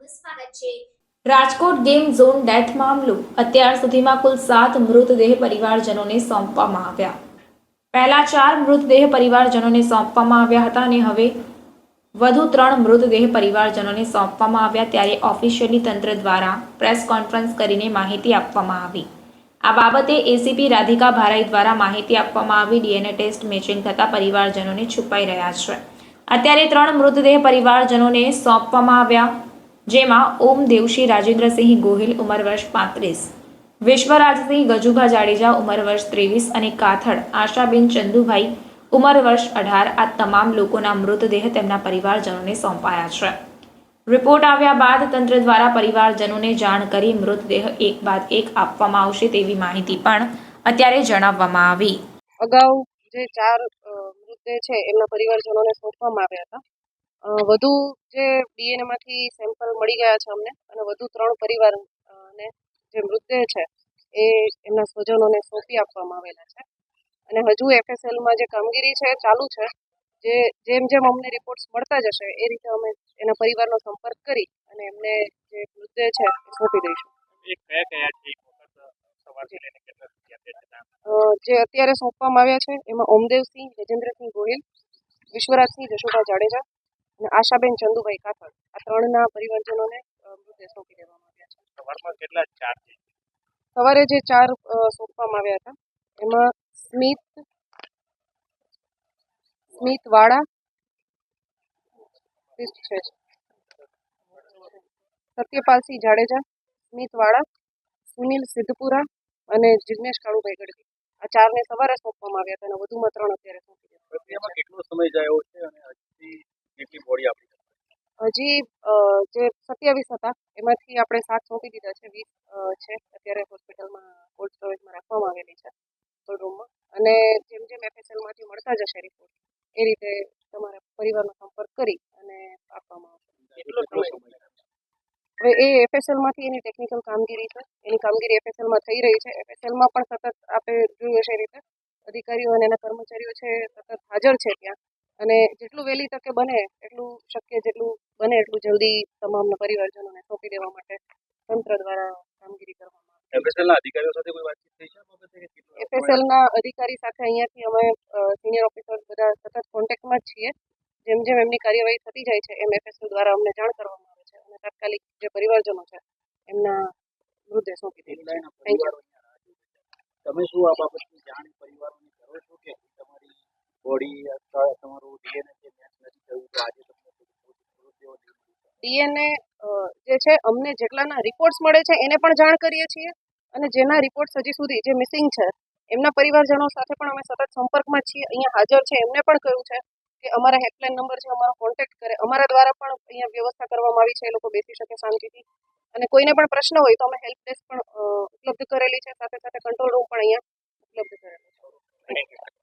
આપનું સ્વાગત છે। રાજકોટ ગેમ ઝોન ડેથ મામલો અત્યાર સુધીમાં કુલ 7 મૃતદેહ પરિવારજનોને સોંપવામાં આવ્યા। પહેલા 4 મૃતદેહ પરિવારજનોને સોંપવામાં આવ્યા હતા અને હવે વધુ 3 મૃતદેહ પરિવારજનોને સોંપવામાં આવ્યા। ત્યારે ઓફિશિયલી તંત્ર દ્વારા પ્રેસ કોન્ફરન્સ કરીને માહિતી આપવામાં આવી। આ બાબતે એસીપી રાધિકા ભારાઈ દ્વારા માહિતી આપવામાં આવી। ડીએનએ ટેસ્ટ મેચિંગ થતા પરિવારજનોને છુપાઈ રહ્યા છે। અત્યારે 3 મૃતદેહ પરિવારજનોને સોંપવામાં આવ્યા, જેમાં ઓમ દેવશી રાજેન્દ્રસિંહ ગોહિલ ઉંમર વર્ષ 35, વિશ્વરાજસિંહ ગજુભા જાડેજા ઉંમર વર્ષ 23 અને કાથડ આશાબેન ચંદુભાઈ ઉંમર વર્ષ 18। આ તમામ લોકોના મૃતદેહ તેમના પરિવારજનોને સોંપાયા છે। રિપોર્ટ આવ્યા બાદ તંત્ર દ્વારા પરિવારજનોને જાણ કરી મૃતદેહ એક બાદ એક આપવામાં આવશે તેવી માહિતી પણ અત્યારે જણાવવામાં આવી। અગાઉ જે 4 મૃતદેહ છે એમના પરિવારજનોને સોંપવામાં આવ્યા હતા। વધુ જે ડીએનએમાંથી સેમ્પલ મળી ગયા છે અમને, અને વધુ 3 પરિવારને જે મૃતદેહ છે એ એમના સ્વજનોને સોંપી આપવામાં આવેલા છે। અને હજુ એફએસએલમાં જે કામગીરી છે ચાલુ છે, જેમ જેમ અમને રિપોર્ટ્સ મળતા જશે એ રીતે અમે એના પરિવારનો સંપર્ક કરી અને એમને જે મૃતદેહ છે એ સોંપી દઈશું। જે અત્યારે સોંપવામાં આવ્યા છે એમાં ઓમદેવસિંહ ગજેન્દ્રસિંહ ગોહિલ, વિશ્વરાજસિંહ જશુભા જાડેજા અને આશાબેન ચંદુભાઈ કાથડ, આ 3ના પરિવારજનોને મૃતદેહ સોંપી દેવામાં આવ્યા છે। સવારે જે 4 સોંપવામાં આવ્યા હતા એમાં સ્મિત વાળા છે, સત્યપાલસિંહ જાડેજા, સ્મિત વાળા, સુનિલ સિદ્ધપુરા અને જિગ્નેશ કાળુભાઈ ગઢવી, આ 4ને સવારે સોંપવામાં આવ્યા હતા અને વધુમાં 3 અત્યારે સોંપી દેવામાં આવ્યા છે। કેટલો સમય જાય છે અને હજી કેટલી બોડી આપી? હજી જે 27 હતા એમાંથી આપણે 7 સોંપી દીધા છે, 20 છે અત્યારે હોસ્પિટલમાં કોલ્ડ સ્ટોરેજમાં રાખવામાં આવેલી છે કોલ્ડ રૂમમાં। અને જેમ જેમ એફએસએલમાંથી મળતા જશે રિપોર્ટ એ રીતે તમારા પરિવારનો સંપર્ક કરી અને આપવામાં આવશે। હવે એ એફએસએલમાંથી એની ટેકનિકલ કામગીરી છે, એની કામગીરી એફએસએલમાં થઈ રહી છે। એફએસએલમાં પણ સતત આપણે જોયું હશે એ રીતે અધિકારીઓ અને એના કર્મચારીઓ છે સતત હાજર છે ત્યાં, અને જેટલું વહેલી તકે બને એટલું શક્ય, જેટલું બને એટલું જલ્દી તમામના પરિવારજનોને સોંપી દેવા માટે તંત્ર દ્વારા કામગીરી કરવામાં આવે છે। એફએસએલના અધિકારીઓ સાથે કોઈ વાતચીત થઈ છે? એફએસએલના અધિકારી સાથે અહીંયાથી અમે સિનિયર ઓફિસર બધા સતત કોન્ટેક્ટમાં જ છીએ। જેમ જેમ એમની કાર્યવાહી થતી જાય છે એમ એફએસએલ દ્વારા અમને જાણ કરવામાં આવે છે અને તાત્કાલિક જે પરિવારજનો છે એમના મૃતદેહ સોંપી દઈએ છીએ। Thank you. તમે શું આ બાબતની જાણ પરિવારોને કરો છો કે તમારી બોડી અથવા તમારું ડીએનએ જે મેચ નથી થયું તો આજે તમને ડીએનએ જે છે અમને જેટલાના રિપોર્ટ્સ મળે છે એને પણ જાણ કરીએ છીએ, અને જેના રિપોર્ટ્સ હજી સુધી જે મિસિંગ છે એમના પરિવારજનો સાથે પણ અમે સતત સંપર્કમાં છીએ। અહીંયા હાજર છે એમને પણ કહ્યું છે કે અમારા હેલ્પલાઇન નંબર છે, અમારો કોન્ટેક્ટ કરે, અમારા દ્વારા પણ અહીંયા વ્યવસ્થા કરવામાં આવી છે, એ લોકો બેસી શકે શાંતિથી, અને કોઈને પણ પ્રશ્ન હોય તો અમે હેલ્પ ડેસ્ક પણ ઉપલબ્ધ કરેલી છે, સાથે સાથે કંટ્રોલ રૂમ પણ અહીંયા ઉપલબ્ધ કરેલો છે।